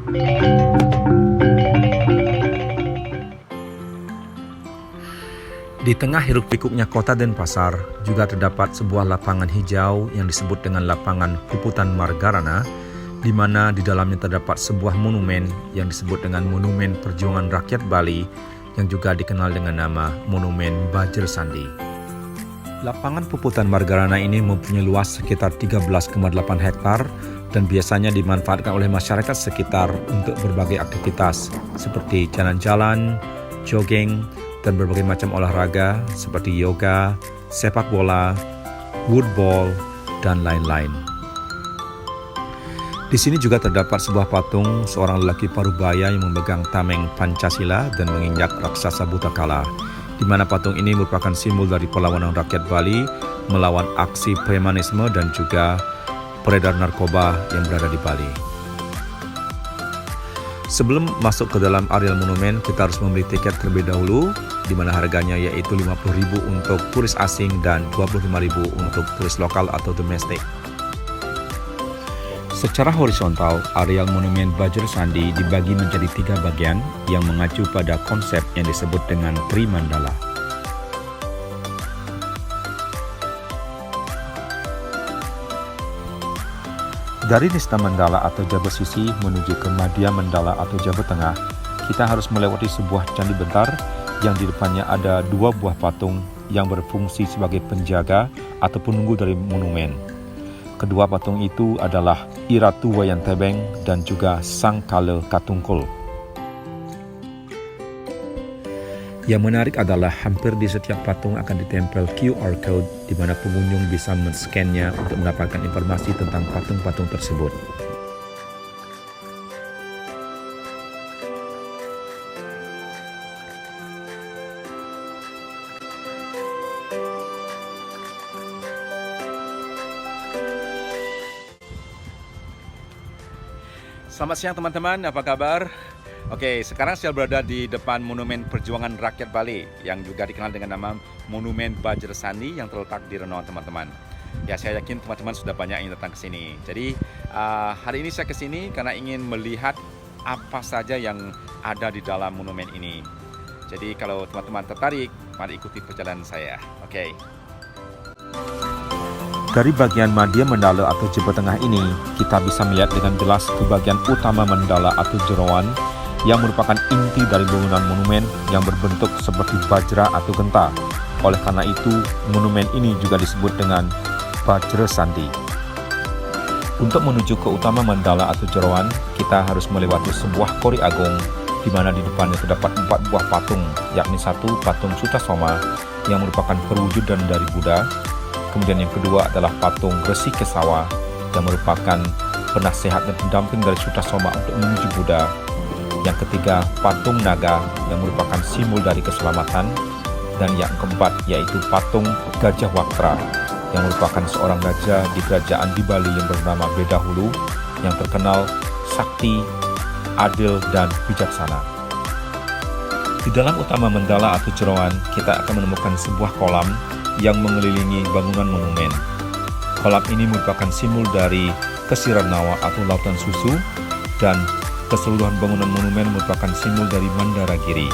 Di tengah hiruk-pikuknya kota Denpasar juga terdapat sebuah lapangan hijau yang disebut dengan lapangan Puputan Margarana, di mana di dalamnya terdapat sebuah monumen yang disebut dengan Monumen Perjuangan Rakyat Bali yang juga dikenal dengan nama Monumen Bajra Sandi. Lapangan Puputan Margarana ini mempunyai luas sekitar 13,8 hektar dan biasanya dimanfaatkan oleh masyarakat sekitar untuk berbagai aktivitas seperti jalan-jalan, jogging, dan berbagai macam olahraga seperti yoga, sepak bola, woodball, dan lain-lain. Di sini juga terdapat sebuah patung seorang lelaki parubaya yang memegang tameng Pancasila dan menginjak raksasa Butakala, di mana patung ini merupakan simbol dari perlawanan rakyat Bali melawan aksi premanisme dan juga peredar narkoba yang berada di Bali. Sebelum masuk ke dalam areal monumen, kita harus membeli tiket terlebih dahulu, di mana harganya yaitu Rp50.000 untuk turis asing dan Rp25.000 untuk turis lokal atau domestik. Secara horizontal, areal Monumen Bajra Sandi dibagi menjadi 3 bagian yang mengacu pada konsep yang disebut dengan Trimandala. Dari Nista Mandala atau Jabah Sisi menuju ke Madhya Mandala atau Jabah Tengah, kita harus melewati sebuah candi bentar yang di depannya ada 2 buah patung yang berfungsi sebagai penjaga atau penunggu dari monumen. Kedua patung itu adalah Iratu Wayan Tebeng dan juga Sang Kala Katungkul. Yang menarik adalah hampir di setiap patung akan ditempel QR code di mana pengunjung bisa men-scan-nya untuk mendapatkan informasi tentang patung-patung tersebut. Selamat siang teman-teman, apa kabar? Oke, sekarang saya berada di depan Monumen Perjuangan Rakyat Bali yang juga dikenal dengan nama Monumen Bajra Sandi yang terletak di Renoa teman-teman. Ya, saya yakin teman-teman sudah banyak yang datang ke sini. Jadi hari ini saya ke sini karena ingin melihat apa saja yang ada di dalam monumen ini. Jadi kalau teman-teman tertarik, mari ikuti perjalanan saya. Oke. Dari bagian Madhya Mandala atau Jabah Tengah ini, kita bisa melihat dengan jelas ke bagian utama mandala atau jeroan yang merupakan inti dari bangunan monumen yang berbentuk seperti bajra atau genta. Oleh karena itu, monumen ini juga disebut dengan Bajra Sandi. Untuk menuju ke utama mandala atau jeroan, kita harus melewati sebuah kori agung di mana di depannya terdapat 4 buah patung, yakni 1 patung Sutasoma yang merupakan perwujudan dari Buddha. Kemudian yang kedua adalah patung Resi Kesawa yang merupakan penasehat dan pendamping dari Sutasoma untuk menuju Buddha. Yang ketiga, patung naga yang merupakan simbol dari keselamatan. Dan yang keempat yaitu patung Gajah Waktra yang merupakan seorang raja di kerajaan di Bali yang bernama Bedahulu yang terkenal sakti, adil, dan bijaksana. Di dalam utama mandala atau jeroan, kita akan menemukan sebuah kolam yang mengelilingi bangunan monumen. Kolam ini merupakan simbol dari Kesiranawa atau lautan susu, dan keseluruhan bangunan monumen merupakan simbol dari Mandaragiri.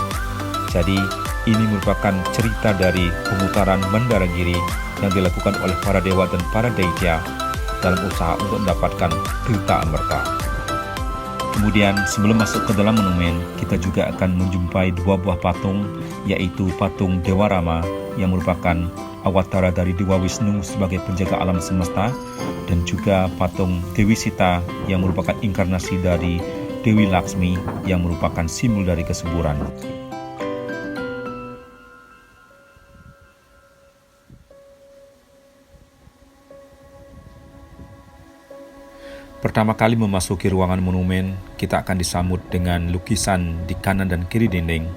Jadi, ini merupakan cerita dari pemutaran Mandaragiri yang dilakukan oleh para dewa dan para daitya dalam usaha untuk mendapatkan tirta amerta. Kemudian, sebelum masuk ke dalam monumen, kita juga akan menjumpai 2 buah patung, yaitu patung Dewa Rama yang merupakan awatara dari Dewa Wisnu sebagai penjaga alam semesta, dan juga patung Dewi Sita yang merupakan inkarnasi dari Dewi Laksmi yang merupakan simbol dari kesuburan. Pertama kali memasuki ruangan monumen, kita akan disambut dengan lukisan di kanan dan kiri dinding,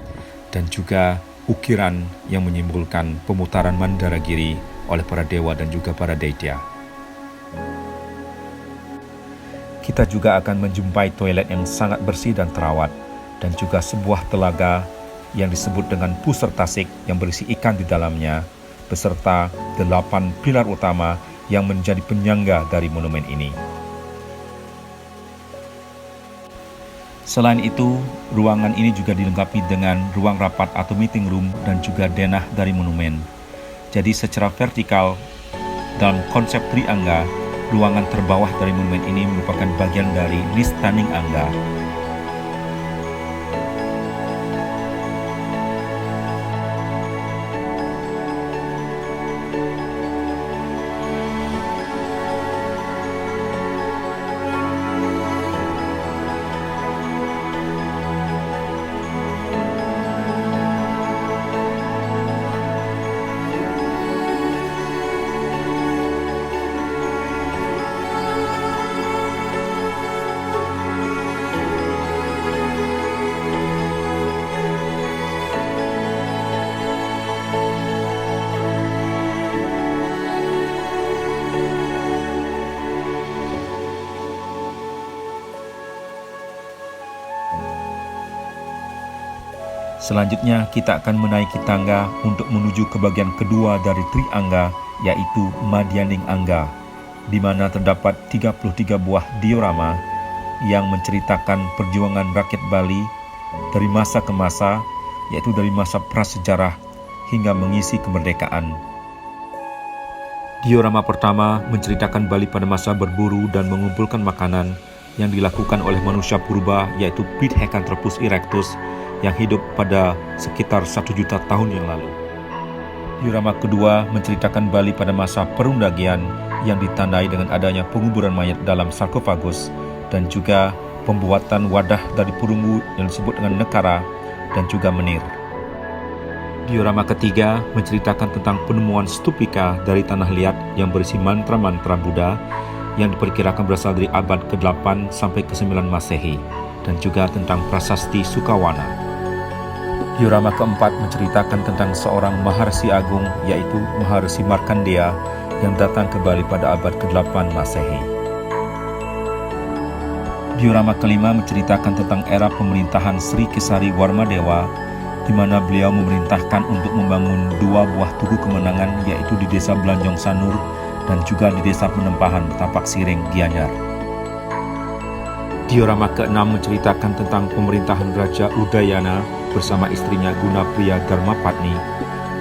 dan juga ukiran yang menyimbolkan pemutaran Mandaragiri oleh para dewa dan juga para daitya. Kita juga akan menjumpai toilet yang sangat bersih dan terawat, dan juga sebuah telaga yang disebut dengan Pusar Tasik yang berisi ikan di dalamnya, beserta 8 pilar utama yang menjadi penyangga dari monumen ini. Selain itu, ruangan ini juga dilengkapi dengan ruang rapat atau meeting room dan juga denah dari monumen. Jadi secara vertikal, dalam konsep triangga, ruangan terbawah dari monumen ini merupakan bagian dari Listaning Angga. Selanjutnya kita akan menaiki tangga untuk menuju ke bagian kedua dari Triangga, yaitu Madyaning Angga, di mana terdapat 33 buah diorama yang menceritakan perjuangan rakyat Bali dari masa ke masa, yaitu dari masa prasejarah hingga mengisi kemerdekaan. Diorama pertama menceritakan Bali pada masa berburu dan mengumpulkan makanan yang dilakukan oleh manusia purba, yaitu Pithecanthropus erectus, yang hidup pada sekitar 1 juta tahun yang lalu. Diorama kedua menceritakan Bali pada masa perundagian yang ditandai dengan adanya penguburan mayat dalam sarkofagus dan juga pembuatan wadah dari perunggu yang disebut dengan nekara dan juga menir. Diorama ketiga menceritakan tentang penemuan stupika dari tanah liat yang berisi mantra-mantra Buddha yang diperkirakan berasal dari abad ke-8 sampai ke-9 Masehi, dan juga tentang prasasti Sukawana. Diorama keempat menceritakan tentang seorang Maharsi Agung, yaitu Maharsi Markandeya, yang datang ke Bali pada abad ke-8 Masehi. Diorama kelima menceritakan tentang era pemerintahan Sri Kesari Warmadewa, di mana beliau memerintahkan untuk membangun 2 buah tugu kemenangan, yaitu di desa Belanjong Sanur dan juga di desa Penempahan Tapak Siring, Gianyar. Diorama ke-6 menceritakan tentang pemerintahan Raja Udayana bersama istrinya Gunapriya Dharmapatni,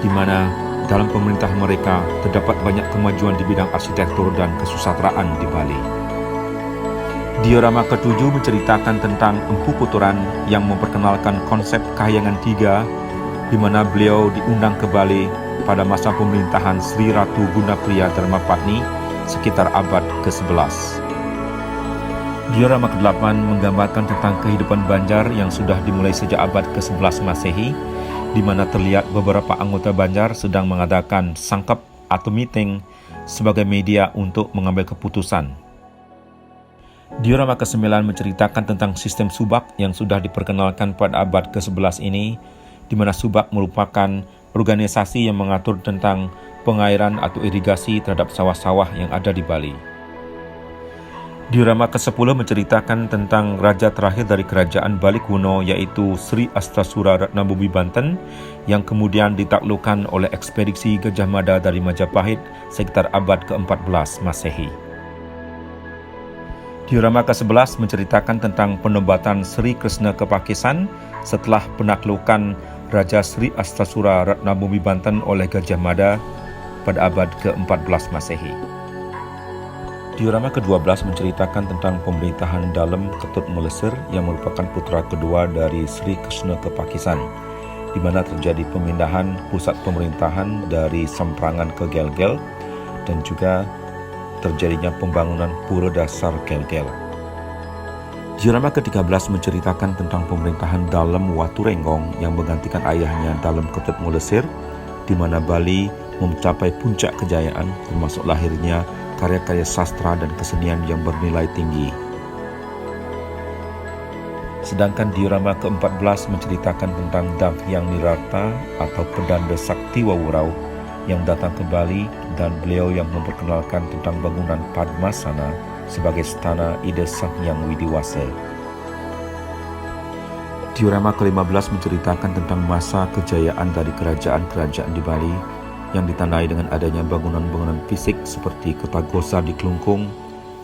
di mana dalam pemerintahan mereka terdapat banyak kemajuan di bidang arsitektur dan kesusastraan di Bali. Diorama ke-7 menceritakan tentang Empu Kuturan yang memperkenalkan konsep Kahyangan 3, di mana beliau diundang ke Bali pada masa pemerintahan Sri Ratu Gunapriya Dharmapatni sekitar abad ke-11. Diorama ke-8 menggambarkan tentang kehidupan Banjar yang sudah dimulai sejak abad ke-11 Masehi, di mana terlihat beberapa anggota Banjar sedang mengadakan sangkap atau meeting sebagai media untuk mengambil keputusan. Diorama ke-9 menceritakan tentang sistem subak yang sudah diperkenalkan pada abad ke-11 ini, di mana subak merupakan organisasi yang mengatur tentang pengairan atau irigasi terhadap sawah-sawah yang ada di Bali. Diorama ke-10 menceritakan tentang raja terakhir dari kerajaan Bali kuno, yaitu Sri Astasura Ratnabumi Banten, yang kemudian ditaklukkan oleh ekspedisi Gajah Mada dari Majapahit sekitar abad ke-14 Masehi. Diorama ke-11 menceritakan tentang penobatan Sri Krishna ke Pakisan setelah penaklukan Raja Sri Astasura Ratnabumi Banten oleh Gajah Mada pada abad ke-14 Masehi. Diorama ke-12 menceritakan tentang pemerintahan Dalem Ketut Melesir yang merupakan putra kedua dari Sri Krishna ke Pakisan, di mana terjadi pemindahan pusat pemerintahan dari Semprangan ke Gelgel dan juga terjadinya pembangunan pura dasar Gelgel. Diorama ke-13 menceritakan tentang pemerintahan Dalem Waturenggong yang menggantikan ayahnya Dalem Ketut Melesir, di mana Bali mencapai puncak kejayaan termasuk lahirnya karya-karya sastra dan kesenian yang bernilai tinggi. Sedangkan diorama ke-14 menceritakan tentang Damhyang Nirarta atau Pedanda Sakti Wawurau yang datang ke Bali dan beliau yang memperkenalkan tentang bangunan Padmasana sebagai stana Ida Sang Hyang Widiwasa. Diorama ke-15 menceritakan tentang masa kejayaan dari kerajaan-kerajaan di Bali yang ditandai dengan adanya bangunan-bangunan fisik seperti Kota Gosa di Klungkung,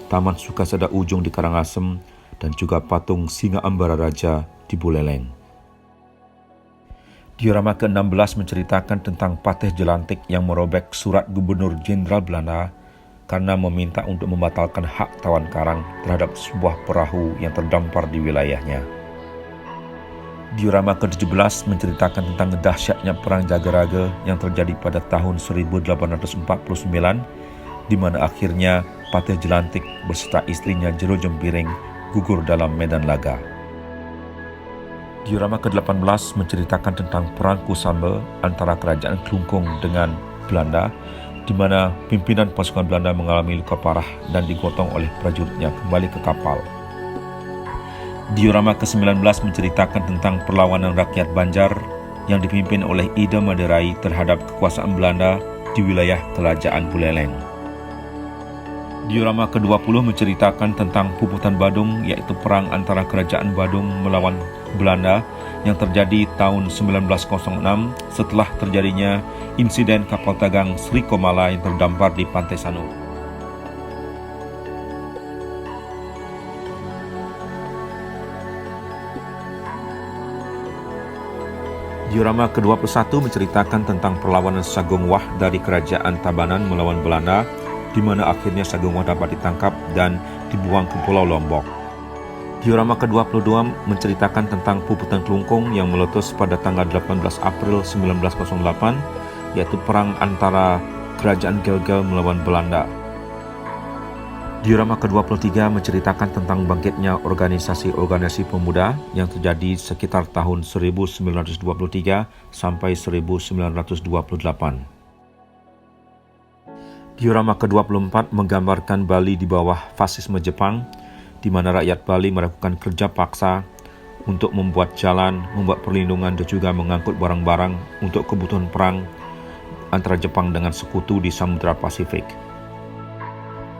Taman Sukasada Ujung di Karangasem, dan juga patung Singa Ambara Raja di Buleleng. Diorama ke-16 menceritakan tentang Patih Jelantik yang merobek surat Gubernur Jenderal Belanda karena meminta untuk membatalkan hak tawan karang terhadap sebuah perahu yang terdampar di wilayahnya. Diorama ke-17 menceritakan tentang dahsyatnya Perang Jagaraga yang terjadi pada tahun 1849, di mana akhirnya Patih Jelantik beserta istrinya Jero Jempiring gugur dalam medan laga. Diorama ke-18 menceritakan tentang Perang Kusamba antara Kerajaan Klungkung dengan Belanda, di mana pimpinan pasukan Belanda mengalami luka parah dan digotong oleh prajuritnya kembali ke kapal. Diorama ke-19 menceritakan tentang perlawanan rakyat Banjar yang dipimpin oleh Ida Maderai terhadap kekuasaan Belanda di wilayah Kerajaan Buleleng. Diorama ke-20 menceritakan tentang Puputan Badung, yaitu perang antara Kerajaan Badung melawan Belanda yang terjadi tahun 1906 setelah terjadinya insiden kapal dagang Sri Komala yang terdampar di Pantai Sanur. Diorama ke-21 menceritakan tentang perlawanan Sagung Wah dari Kerajaan Tabanan melawan Belanda, di mana akhirnya Sagung Wah dapat ditangkap dan dibuang ke Pulau Lombok. Diorama ke-22 menceritakan tentang Puputan Klungkung yang meletus pada tanggal 18 April 1908, yaitu perang antara Kerajaan Gelgel melawan Belanda. Diorama ke-23 menceritakan tentang bangkitnya organisasi-organisasi pemuda yang terjadi sekitar tahun 1923 sampai 1928. Diorama ke-24 menggambarkan Bali di bawah fasisme Jepang, di mana rakyat Bali melakukan kerja paksa untuk membuat jalan, membuat perlindungan dan juga mengangkut barang-barang untuk kebutuhan perang antara Jepang dengan sekutu di Samudra Pasifik.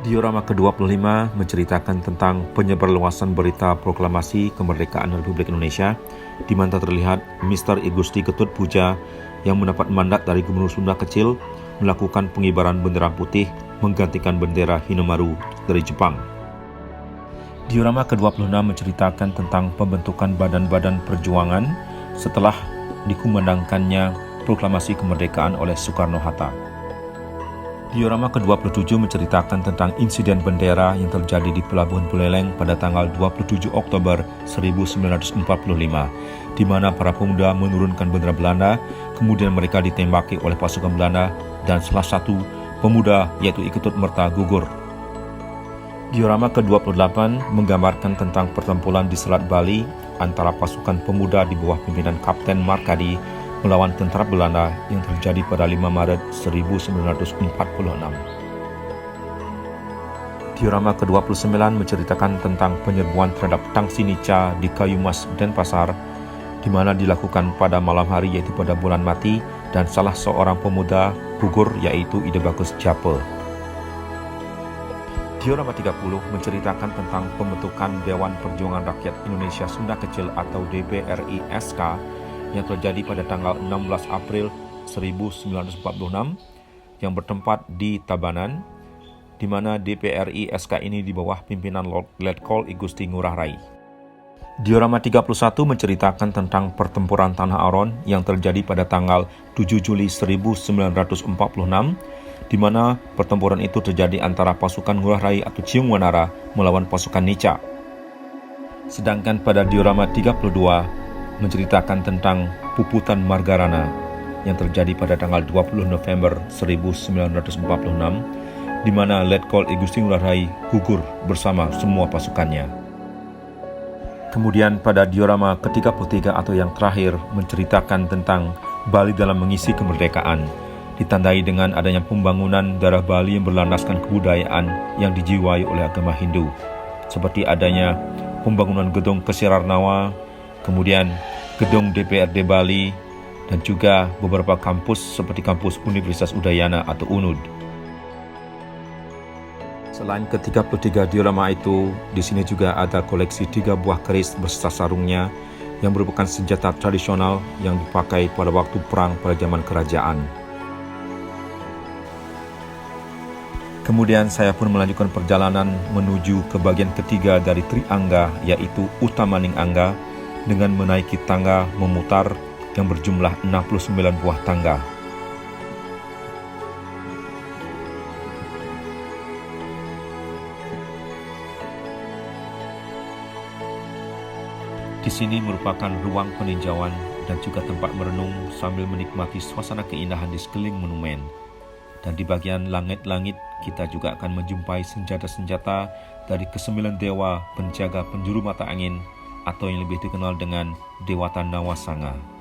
Diorama ke-25 menceritakan tentang penyebarluasan berita proklamasi kemerdekaan Republik Indonesia, di mana terlihat Mr. I Gusti Ketut Puja yang mendapat mandat dari Gubernur Sunda Kecil melakukan pengibaran bendera putih menggantikan bendera Hinomaru dari Jepang. Diorama ke-26 menceritakan tentang pembentukan badan-badan perjuangan setelah dikumandangkannya proklamasi kemerdekaan oleh Soekarno-Hatta. Diorama ke-27 menceritakan tentang insiden bendera yang terjadi di Pelabuhan Buleleng pada tanggal 27 Oktober 1945, di mana para pemuda menurunkan bendera Belanda, kemudian mereka ditembaki oleh pasukan Belanda dan salah satu pemuda yaitu I Ketut Merta gugur. Diorama ke-28 menggambarkan tentang pertempuran di Selat Bali antara pasukan pemuda di bawah pimpinan Kapten Markadi melawan tentara Belanda yang terjadi pada 5 Maret 1946. Diorama ke-29 menceritakan tentang penyerbuan terhadap Tang Sinica di Kayumas, Denpasar, di mana dilakukan pada malam hari yaitu pada bulan mati, dan salah seorang pemuda gugur yaitu Ide Bagus Jape. Diorama 30 menceritakan tentang pembentukan Dewan Perjuangan Rakyat Indonesia Sunda Kecil atau DPRI-SK yang terjadi pada tanggal 16 April 1946 yang bertempat di Tabanan, di mana DPRI-SK ini di bawah pimpinan Letkol I Gusti Ngurah Rai. Diorama 31 menceritakan tentang pertempuran Tanah Aron yang terjadi pada tanggal 7 Juli 1946, di mana pertempuran itu terjadi antara pasukan Ngurah Rai atau Ciung Wanara melawan pasukan Nica. Sedangkan pada diorama 32 menceritakan tentang Puputan Margarana yang terjadi pada tanggal 20 November 1946, di mana Letkol I Gusti Ngurah Rai gugur bersama semua pasukannya. Kemudian pada diorama ke-33 atau yang terakhir menceritakan tentang Bali dalam mengisi kemerdekaan, ditandai dengan adanya pembangunan daerah Bali yang berlandaskan kebudayaan yang dijiwai oleh agama Hindu, seperti adanya pembangunan gedung Kesirarnawa, kemudian gedung DPRD Bali, dan juga beberapa kampus seperti kampus Universitas Udayana atau UNUD. Selain ke-33 diorama itu, di sini juga ada koleksi 3 buah keris beserta sarungnya yang merupakan senjata tradisional yang dipakai pada waktu perang pada zaman kerajaan. Kemudian saya pun melanjutkan perjalanan menuju ke bagian ketiga dari Triangga, yaitu Utamaning Angga, dengan menaiki tangga memutar yang berjumlah 69 buah tangga. Di sini merupakan ruang peninjauan dan juga tempat merenung sambil menikmati suasana keindahan di sekeliling monumen. Dan di bagian langit-langit kita juga akan menjumpai senjata-senjata dari kesembilan dewa penjaga penjuru mata angin atau yang lebih dikenal dengan Dewata Nawasanga.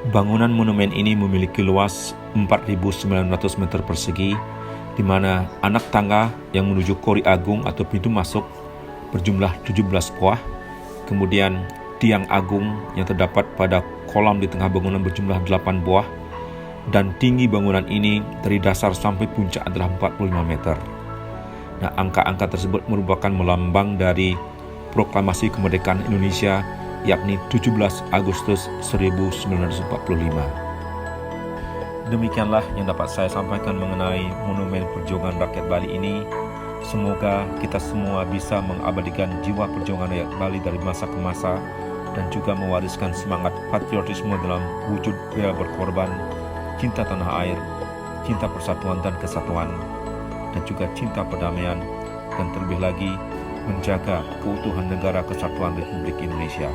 Bangunan monumen ini memiliki luas 4.900 meter persegi, di mana anak tangga yang menuju Kori Agung atau pintu masuk berjumlah 17 buah, kemudian tiang agung yang terdapat pada kolam di tengah bangunan berjumlah 8 buah, dan tinggi bangunan ini dari dasar sampai puncak adalah 45 meter. Nah, angka-angka tersebut merupakan melambang dari Proklamasi Kemerdekaan Indonesia, yakni 17 Agustus 1945. Demikianlah yang dapat saya sampaikan mengenai Monumen Perjuangan Rakyat Bali ini. Semoga kita semua bisa mengabadikan jiwa perjuangan rakyat Bali dari masa ke masa dan juga mewariskan semangat patriotisme dalam wujud bela berkorban, cinta tanah air, cinta persatuan dan kesatuan, dan juga cinta perdamaian, dan terlebih lagi menjaga keutuhan negara kesatuan Republik Indonesia.